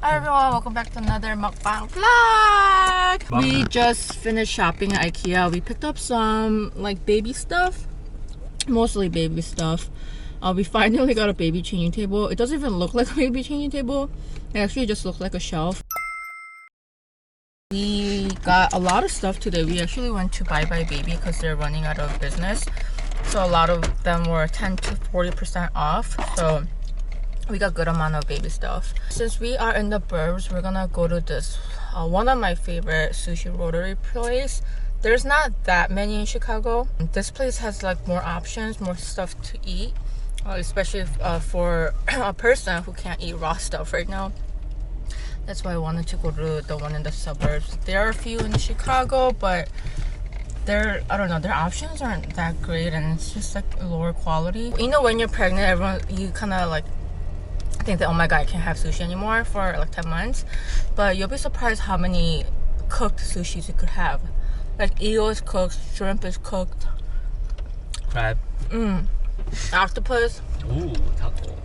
Hi everyone, welcome back to another mukbang vlog! We just finished shopping at IKEA. We picked up some like baby stuff. Mostly baby stuff. We finally got a baby changing table. It doesn't even look like a baby changing table. It actually just looks like a shelf. We got a lot of stuff today. We actually went to Bye Bye Baby because they're running out of business. So a lot of them were 10 to 40% off. So we got a good amount of baby stuff. Since we are in the burbs, we're gonna go to this one of my favorite sushi rotary place. There's not that many in Chicago. This place has like more options, more stuff to eat, especially for a person who can't eat raw stuff right now. That's why I wanted to go to the one in the suburbs. There are a few in Chicago, but I don't know, their options aren't that great and it's just like lower quality. You know, when you're pregnant, everyone, you kind of like think that, oh my god, I can't have sushi anymore for like 10 months. But you'll be surprised how many cooked sushis you could have. Like eel is cooked, shrimp is cooked. Crab. Octopus. Ooh, taco.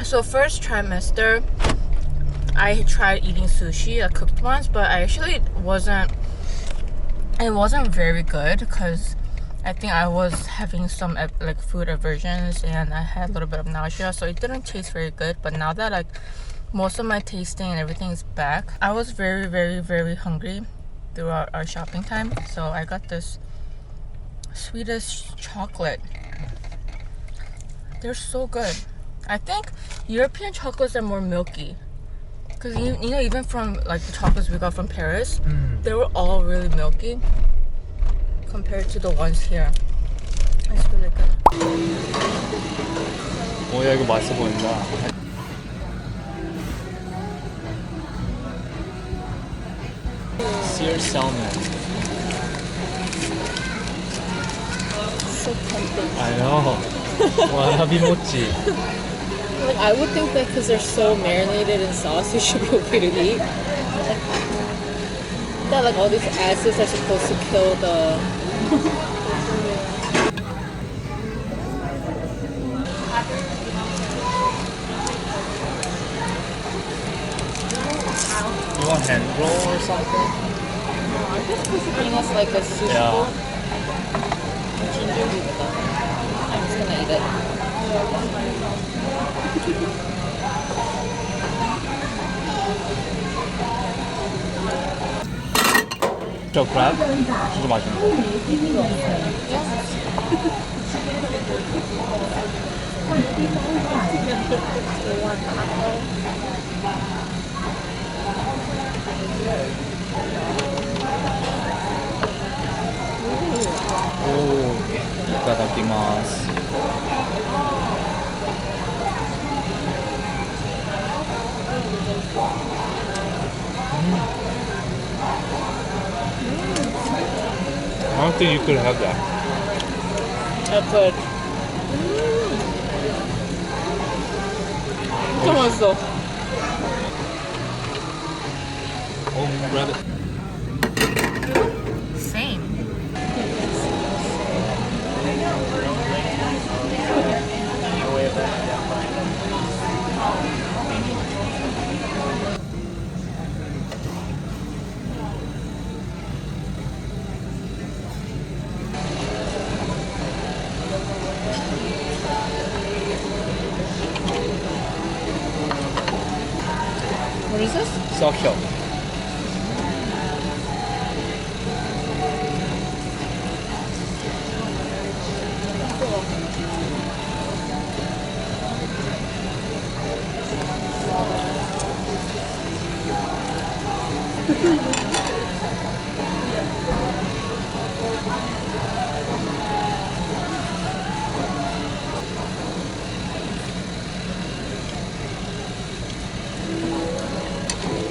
So first trimester, I tried eating sushi, like cooked ones, but I actually it wasn't very good because I think I was having some like food aversions and I had a little bit of nausea, so it didn't taste very good. But now that like most of my tasting and everything is back, I was very, very, very hungry throughout our shopping time. So I got this Swedish chocolate. They're so good. I think European chocolates are more milky. Because you know, even from like the chocolates we got from Paris, they were all really milky compared to the ones here. It's really good. 야, 이거 맛있어 보인다. Seared salmon. So tempting. I know. 와사비 모찌. Like, I would think that because they're so marinated in sauce, it should be okay to eat. That like all these acids are supposed to kill the. You want hand roll or something? I'm just supposed to bring us like a sushi bowl. Ginger pizza. I'm just gonna eat it. 저 crab? 진짜 맛있는데. 오, 이타다키마스. I don't think you could have that. I could. 진짜 맛있어. Oh, grab it. Same. What is this? Soft shell.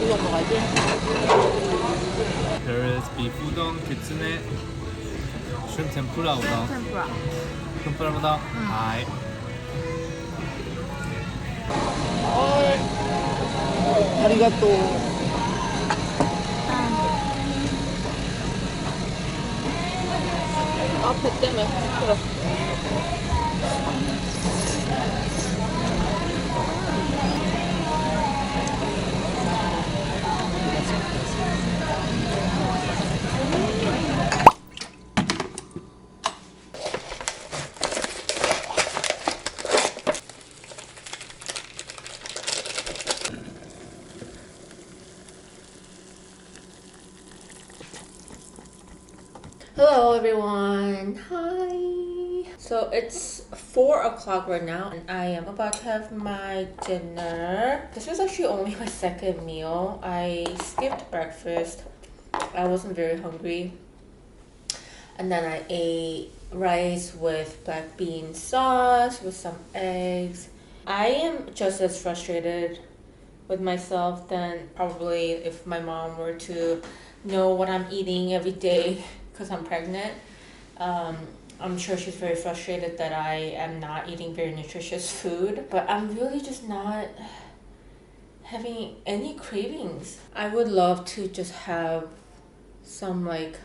이거 먹어야지. There is beef udon, kitsune, shrimp tempura udon. 템프라. Tempura udon. Hi. 아리가또. 배 때문에 힘들어. Hello everyone. Hi. So it's 4 o'clock right now and I am about to have my dinner. This was actually only my second meal. I skipped breakfast. I wasn't very hungry. And then I ate rice with black bean sauce with some eggs. I am just as frustrated with myself than probably if my mom were to know what I'm eating every day because I'm pregnant. I'm sure she's very frustrated that I am not eating very nutritious food, but I'm really just not having any cravings. I would love to just have some like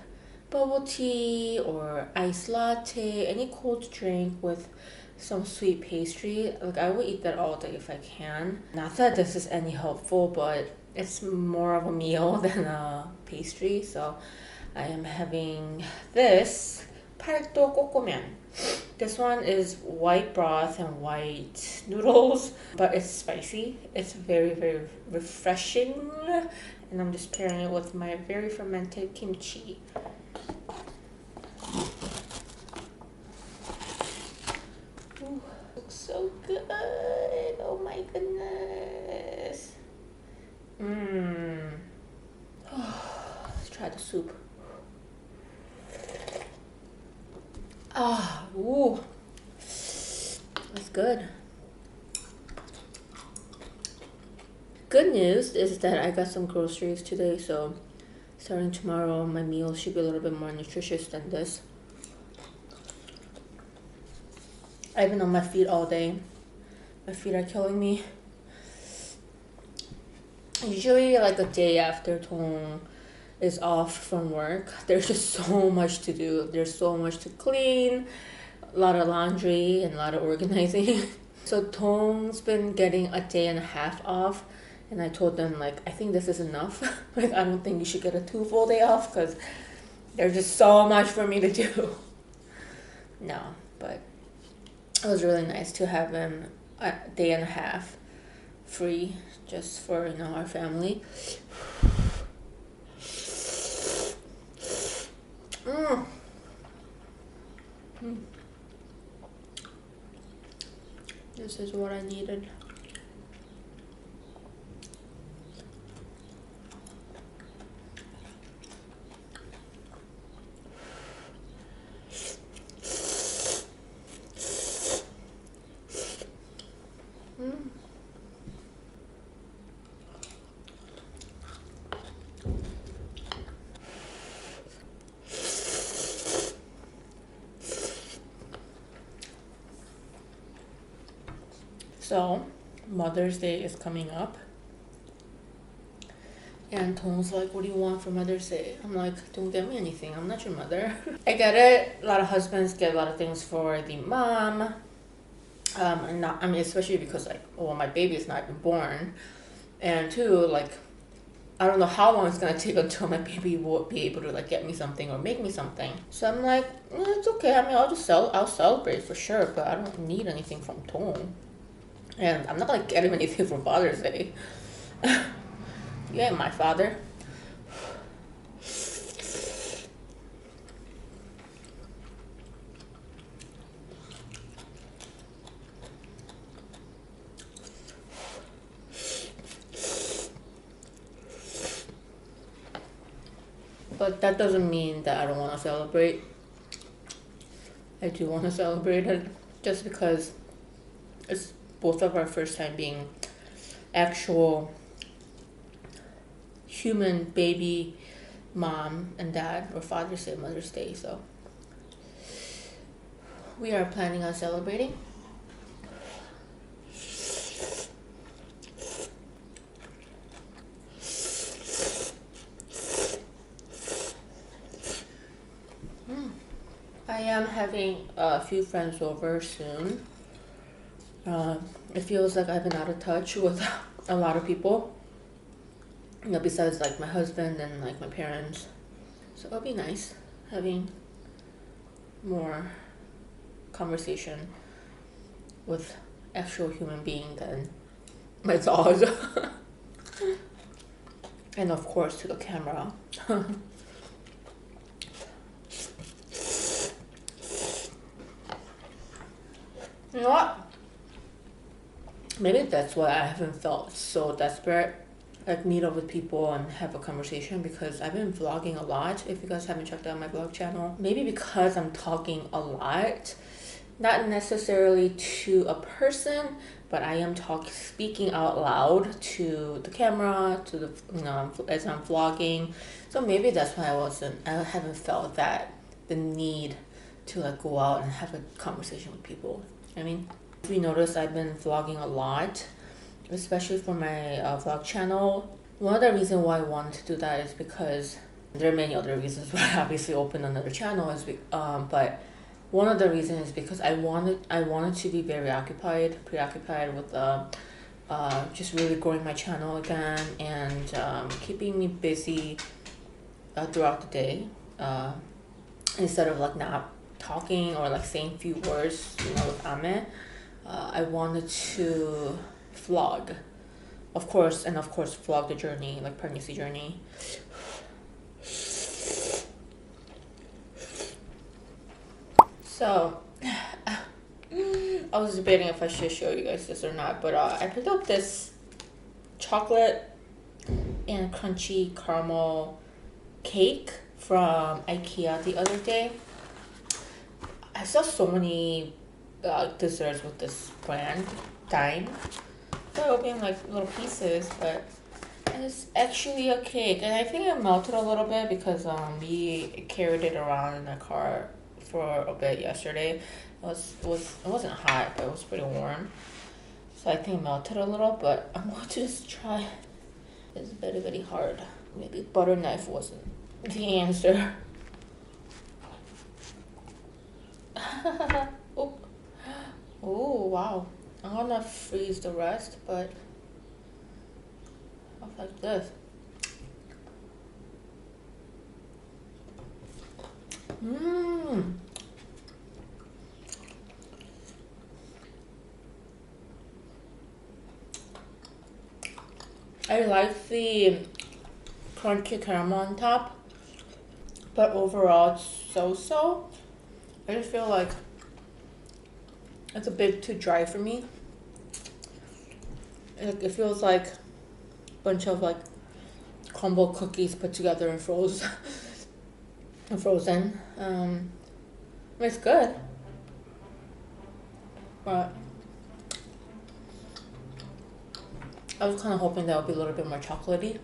bubble tea or iced latte, any cold drink with some sweet pastry. Like I would eat that all day if I can. Not that this is any helpful, but it's more of a meal than a pastry. So I am having this 팔도 꼬꼬면. This one is white broth and white noodles, but it's spicy. It's very, very refreshing. And I'm just pairing it with my very fermented kimchi. Ooh, looks so good. Oh my goodness. Let's try the soup. Ooh. That's good. Good news is that I got some groceries today, so starting tomorrow, my meal should be a little bit more nutritious than this. I've been on my feet all day. My feet are killing me. Usually, like a day after Tong is off from work, there's just so much to do. There's so much to clean, a lot of laundry, and a lot of organizing. So Tong's been getting a day and a half off, and I told them, like, I think this is enough. Like, I don't think you should get a 2 full day off because there's just so much for me to do. No, but it was really nice to have him a day and a half free just for, you know, our family. This is what I needed. So, Mother's Day is coming up. And Tong's like, what do you want for Mother's Day? I'm like, don't get me anything. I'm not your mother. I get it. A lot of husbands get a lot of things for the mom. And not, I mean, especially because, like, well, my baby is not even born. And two, like, I don't know how long it's gonna take until my baby will be able to, like, get me something or make me something. So I'm like, it's okay. I mean, I'll celebrate for sure, but I don't need anything from Tong. And I'm not gonna get him anything for Father's Day. You ain't my father. But that doesn't mean that I don't want to celebrate. I do want to celebrate it just because it's both of our first time being actual human baby mom and dad or Father's Day, Mother's Day. So we are planning on celebrating. I am having a few friends over soon. It feels like I've been out of touch with a lot of people. You know, besides like my husband and like my parents. So it'll be nice having more conversation with actual human being than my dog. And of course to the camera. You know what? Maybe that's why I haven't felt so desperate, like meet up with people and have a conversation, because I've been vlogging a lot. If you guys haven't checked out my vlog channel, maybe because I'm talking a lot, not necessarily to a person, but I am speaking out loud to the camera, to the, you know, as I'm vlogging. So maybe that's why I haven't felt the need to like go out and have a conversation with people. I mean, if you notice, I've been vlogging a lot, especially for my vlog channel. One of the reasons why I wanted to do that is because there are many other reasons why I obviously opened another channel, but one of the reasons is because I wanted to be very preoccupied with just really growing my channel again, and keeping me busy throughout the day, instead of like not talking or like saying few words, you know, with Ame. I wanted to vlog, of course, vlog the journey, like pregnancy journey. So, I was debating if I should show you guys this or not, but I picked up this chocolate and crunchy caramel cake from IKEA the other day. I saw so many desserts with this brand, Dime. They're opening like little pieces, but it's actually a cake, and I think it melted a little bit because we carried it around in the car for a bit yesterday. It wasn't hot, but it was pretty warm, so I think it melted a little. But I'm going to just try. It's very hard. Maybe butter knife wasn't the answer. Oh. Oh wow, I'm gonna freeze the rest, but like this. I like the crunchy caramel on top, but overall it's so. I just feel like it's a bit too dry for me. It feels like a bunch of like crumble cookies put together and frozen. It's good, but I was kind of hoping that would be a little bit more chocolatey.